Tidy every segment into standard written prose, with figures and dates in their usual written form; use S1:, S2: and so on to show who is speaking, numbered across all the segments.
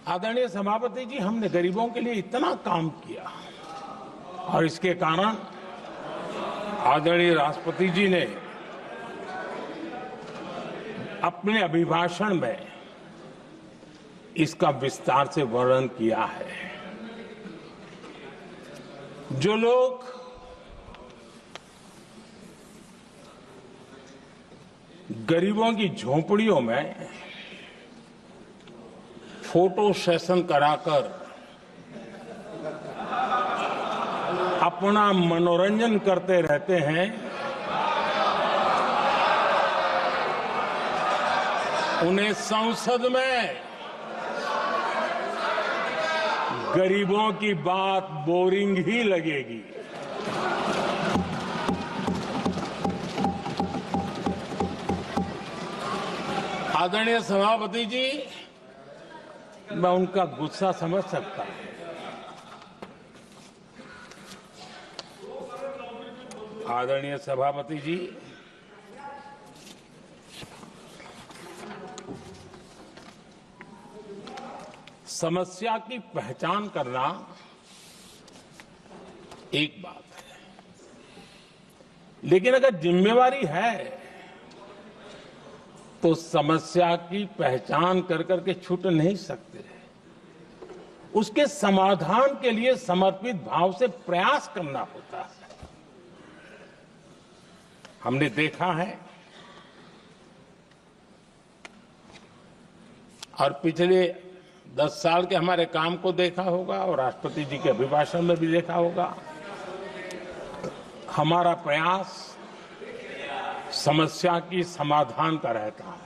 S1: आदरणीय सभापति जी, हमने गरीबों के लिए इतना काम किया और इसके कारण आदरणीय राष्ट्रपति जी ने अपने अभिभाषण में इसका विस्तार से वर्णन किया है। जो लोग गरीबों की झोपड़ियों में फोटो सेशन कराकर अपना मनोरंजन करते रहते हैं, उन्हें संसद में गरीबों की बात बोरिंग ही लगेगी। आदरणीय सभापति जी, मैं उनका गुस्सा समझ सकता हूं। आदरणीय सभापति जी, समस्या की पहचान करना एक बात है, लेकिन अगर जिम्मेवारी है तो समस्या की पहचान कर करके छूट नहीं सकते। उसके समाधान के लिए समर्पित भाव से प्रयास करना होता है। हमने देखा है और पिछले 10 साल के हमारे काम को देखा होगा और राष्ट्रपति जी के अभिभाषण में भी देखा होगा। हमारा प्रयास समस्या की समाधान का रहता है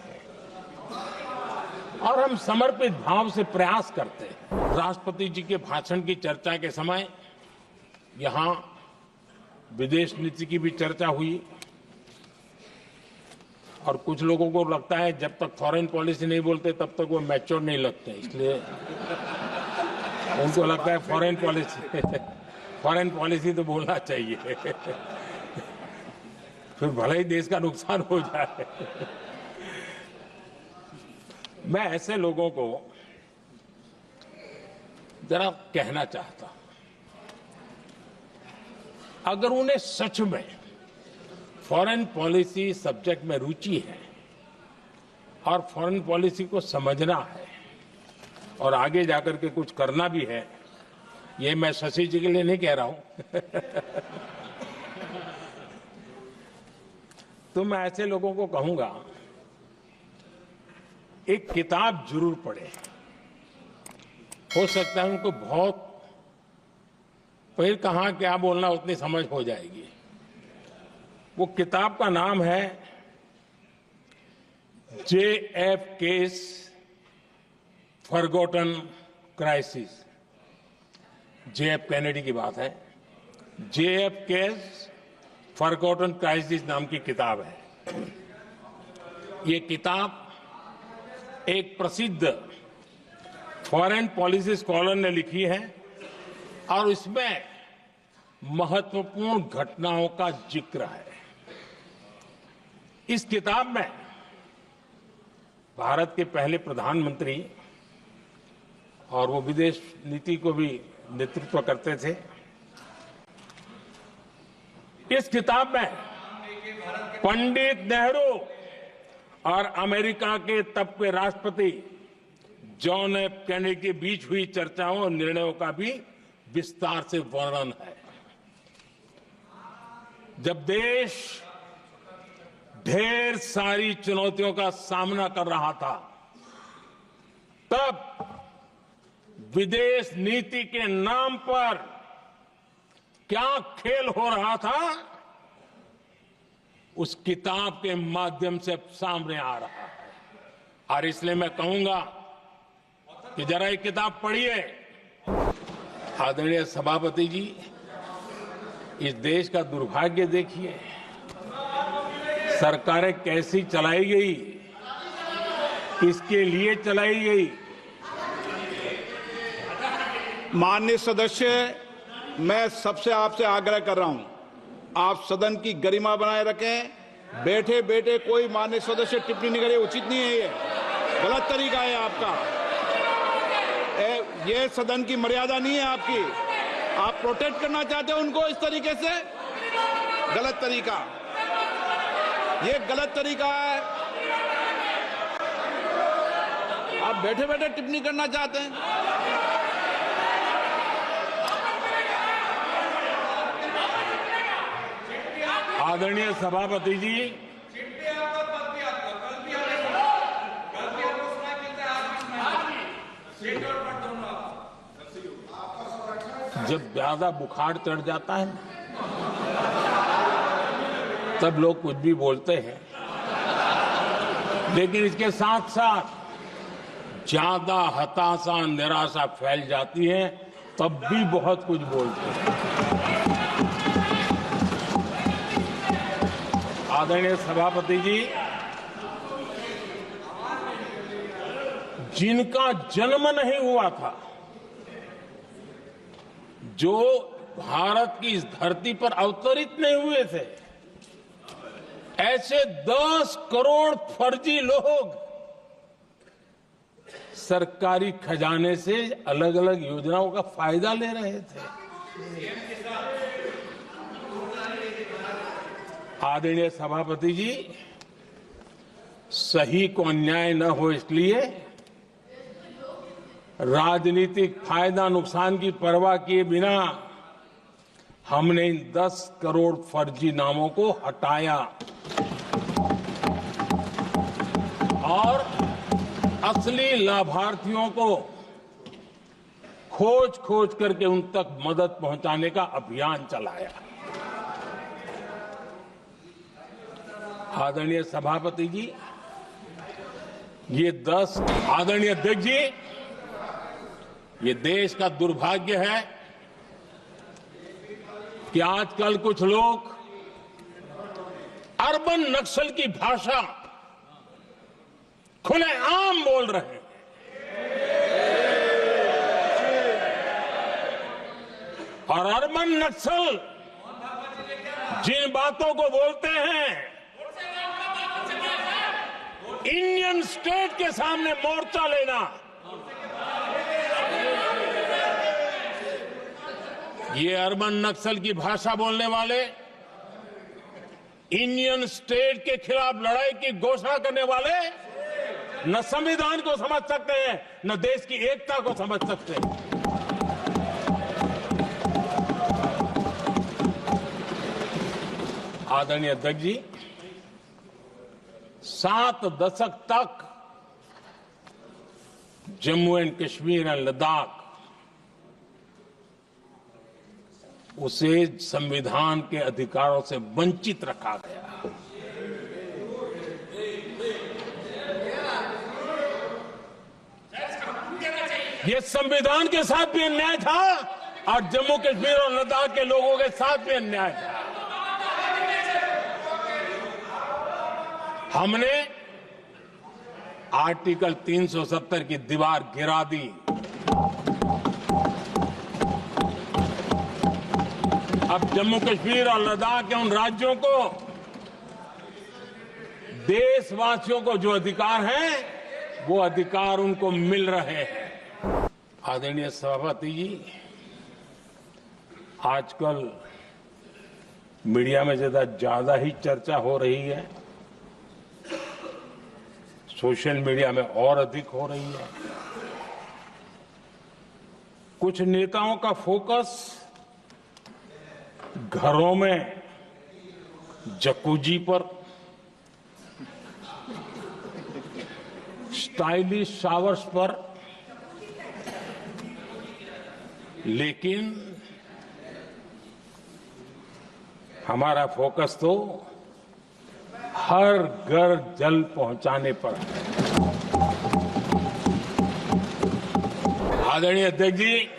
S1: और हम समर्पित भाव से प्रयास करते हैं। राष्ट्रपति जी के भाषण की चर्चा के समय यहां विदेश नीति की भी चर्चा हुई और कुछ लोगों को लगता है जब तक फॉरेन पॉलिसी नहीं बोलते तब तक वो मैच्योर नहीं लगते, इसलिए उनको लगता है फॉरेन पॉलिसी तो बोलना चाहिए फिर भले ही देश का नुकसान हो जाए। मैं ऐसे लोगों को जरा कहना चाहता हूं, अगर उन्हें सच में फॉरेन पॉलिसी सब्जेक्ट में रुचि है और फॉरेन पॉलिसी को समझना है और आगे जाकर के कुछ करना भी है, ये मैं शशि जी के लिए नहीं कह रहा हूं तो मैं ऐसे लोगों को कहूंगा एक किताब जरूर पढ़े। हो सकता है उनको बहुत फिर कहां क्या बोलना उतनी समझ हो जाएगी। वो किताब का नाम है JF case forgotten crisis. JF Kennedy की बात है। JF केस फॉरगॉटन क्राइसिस नाम की किताब है। ये किताब एक प्रसिद्ध फॉरेन पॉलिसी स्कॉलर ने लिखी है और इसमें महत्वपूर्ण घटनाओं का जिक्र है। इस किताब में भारत के पहले प्रधानमंत्री और वो विदेश नीति को भी नेतृत्व करते थे। इस किताब में पंडित नेहरू और अमेरिका के तब के राष्ट्रपति जॉन एफ कैनेडी के बीच हुई चर्चाओं और निर्णयों का भी विस्तार से वर्णन है। जब देश ढेर सारी चुनौतियों का सामना कर रहा था, तब विदेश नीति के नाम पर क्या खेल हो रहा था, उस किताब के माध्यम से सामने आ रहा है। और इसलिए मैं कहूंगा कि जरा ये किताब पढ़िए। आदरणीय सभापति जी, इस देश का दुर्भाग्य देखिए, सरकारें कैसी चलाई गई, किसके लिए चलाई गई।
S2: माननीय सदस्य, मैं सबसे आपसे आग्रह कर रहा हूं, आप सदन की गरिमा बनाए रखें। बैठे बैठे कोई माननीय सदस्य टिप्पणी नहीं करे, उचित नहीं है, ये गलत तरीका है आपका। ये सदन की मर्यादा नहीं है आपकी। आप प्रोटेक्ट करना चाहते हो उनको इस तरीके से, गलत तरीका, ये गलत तरीका है। आप बैठे बैठे टिप्पणी करना चाहते हैं।
S1: आदरणीय सभापति जी, जब ज्यादा बुखार चढ़ जाता है तब लोग कुछ भी बोलते हैं, लेकिन इसके साथ साथ ज्यादा हताशा निराशा फैल जाती है तब भी बहुत कुछ बोलते हैं। आदरणीय सभापति जी, जिनका जन्म नहीं हुआ था, जो भारत की इस धरती पर अवतरित नहीं हुए थे, ऐसे 10 करोड़ फर्जी लोग सरकारी खजाने से अलग अलग योजनाओं का फायदा ले रहे थे। आदरणीय सभापति जी, सही को अन्याय न हो इसलिए राजनीतिक फायदा नुकसान की परवाह किए बिना हमने इन 10 करोड़ फर्जी नामों को हटाया और असली लाभार्थियों को खोज खोज करके उन तक मदद पहुंचाने का अभियान चलाया। आदरणीय सभापति जी, ये 10 आदरणीय अध्यक्ष जी, ये देश का दुर्भाग्य है कि आजकल कुछ लोग अर्बन नक्सल की भाषा खुलेआम बोल रहे हैं और अर्बन नक्सल जिन बातों को बोलते हैं, इंडियन स्टेट के सामने मोर्चा लेना, ये अर्बन नक्सल की भाषा बोलने वाले इंडियन स्टेट के खिलाफ लड़ाई की घोषणा करने वाले न संविधान को समझ सकते हैं, न देश की एकता को समझ सकते हैं। आदरणीय अध्यक्ष जी, 7 दशक तक जम्मू एंड कश्मीर और लद्दाख उसे संविधान के अधिकारों से वंचित रखा गया। ये संविधान के साथ भी अन्याय था और जम्मू कश्मीर और लद्दाख के लोगों के साथ भी अन्याय था। हमने आर्टिकल 370 की दीवार गिरा दी। अब जम्मू कश्मीर और लद्दाख के उन राज्यों को, देशवासियों को जो अधिकार हैं, वो अधिकार उनको मिल रहे हैं। आदरणीय सभापति जी, आजकल मीडिया में ज्यादा ही चर्चा हो रही है, सोशल मीडिया में और अधिक हो रही है। कुछ नेताओं का फोकस घरों में जकूजी पर, स्टाइलिश शावर्स पर, लेकिन हमारा फोकस तो हर घर जल पहुंचाने पर है। आदरणीय अध्यक्ष जी,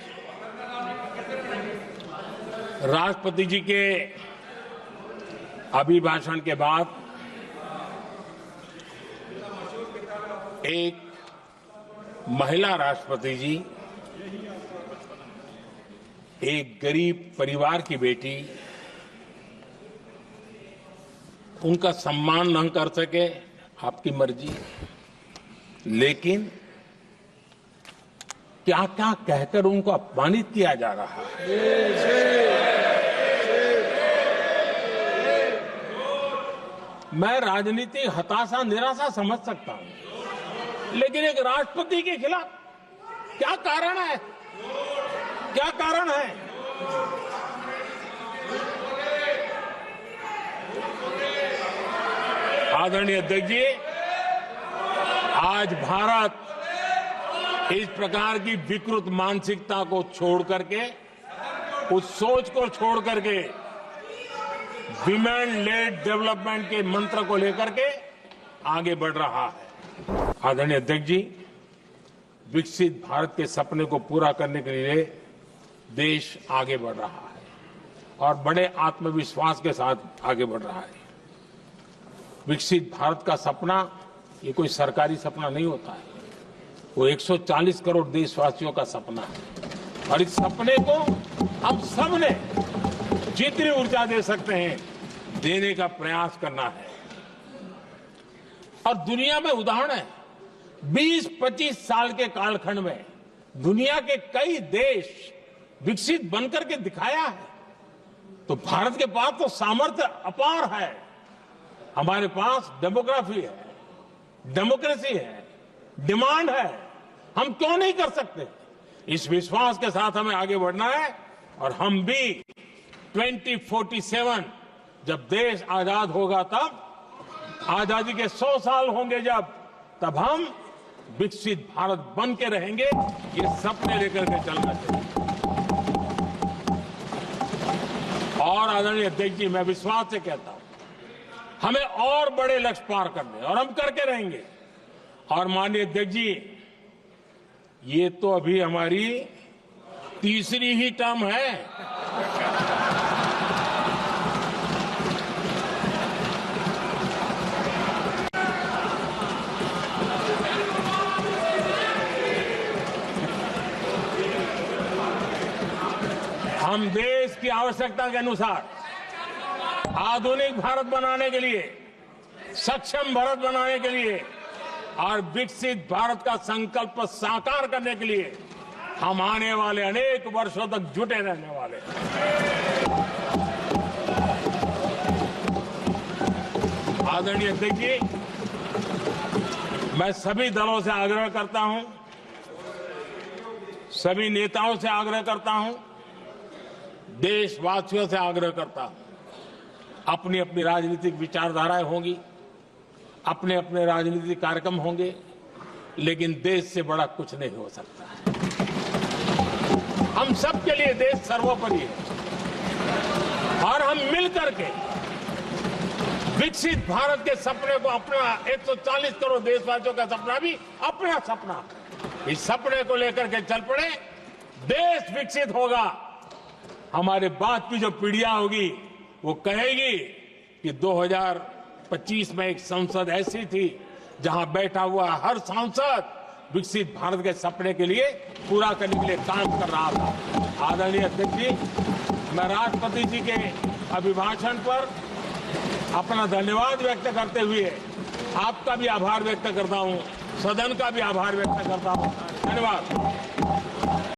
S1: राष्ट्रपति जी के अभिभाषण के बाद एक महिला राष्ट्रपति जी एक गरीब परिवार की बेटी, उनका सम्मान न कर सके, आपकी मर्जी, लेकिन क्या क्या कहकर उनको अपमानित किया जा रहा है। मैं राजनीतिक हताशा निराशा समझ सकता हूं, लेकिन एक राष्ट्रपति के खिलाफ क्या कारण है? क्या कारण है? आदरणीय अध्यक्ष जी, आज भारत इस प्रकार की विकृत मानसिकता को छोड़ करके, उस सोच को छोड़ करके विमेन लेड डेवलपमेंट के मंत्र को लेकर के आगे बढ़ रहा है। आदरणीय अध्यक्ष जी, विकसित भारत के सपने को पूरा करने के लिए देश आगे बढ़ रहा है और बड़े आत्मविश्वास के साथ आगे बढ़ रहा है। विकसित भारत का सपना ये कोई सरकारी सपना नहीं होता है, वो 140 करोड़ देशवासियों का सपना है और इस सपने को हम सब ने जितनी ऊर्जा दे सकते हैं देने का प्रयास करना है। और दुनिया में उदाहरण है, 20-25 साल के कालखंड में दुनिया के कई देश विकसित बनकर के दिखाया है। तो भारत के पास तो सामर्थ्य अपार है। हमारे पास डेमोग्राफी है, डेमोक्रेसी है, डिमांड है, हम क्यों नहीं कर सकते? इस विश्वास के साथ हमें आगे बढ़ना है और हम भी 2047 जब देश आजाद होगा, तब आजादी के 100 साल होंगे जब, तब हम विकसित भारत बन के रहेंगे। ये सपने लेकर के चलना चाहिए। और आदरणीय अध्यक्ष जी, मैं विश्वास से कहता हूं हमें और बड़े लक्ष्य पार करने, और हम करके रहेंगे। और माननीय अध्यक्ष जी, ये तो अभी हमारी तीसरी ही टर्म है। हम देश की आवश्यकता के अनुसार आधुनिक भारत बनाने के लिए, सक्षम भारत बनाने के लिए और विकसित भारत का संकल्प साकार करने के लिए हम आने वाले अनेक वर्षों तक जुटे रहने वाले हैं। आदरणीय अध्यक्ष जी, मैं सभी दलों से आग्रह करता हूं, सभी नेताओं से आग्रह करता हूं, देशवासियों से आग्रह करता हूं, अपनी अपनी राजनीतिक विचारधाराएं होंगी, अपने अपने राजनीतिक कार्यक्रम होंगे, लेकिन देश से बड़ा कुछ नहीं हो सकता है। हम सब के लिए देश सर्वोपरि है और हम मिलकर के विकसित भारत के सपने को, अपना 140 करोड़ देशवासियों का सपना भी अपना सपना, इस सपने को लेकर के चल पड़े। देश विकसित होगा, हमारे बाद की जो पीढ़ियां होगी वो कहेगी कि 2025 में एक संसद ऐसी थी जहां बैठा हुआ हर सांसद विकसित भारत के सपने के लिए पूरा करने के लिए काम कर रहा था। आदरणीय अध्यक्ष जी, मैं राष्ट्रपति जी के अभिभाषण पर अपना धन्यवाद व्यक्त करते हुए आपका भी आभार व्यक्त करता हूं, सदन का भी आभार व्यक्त करता हूं। धन्यवाद।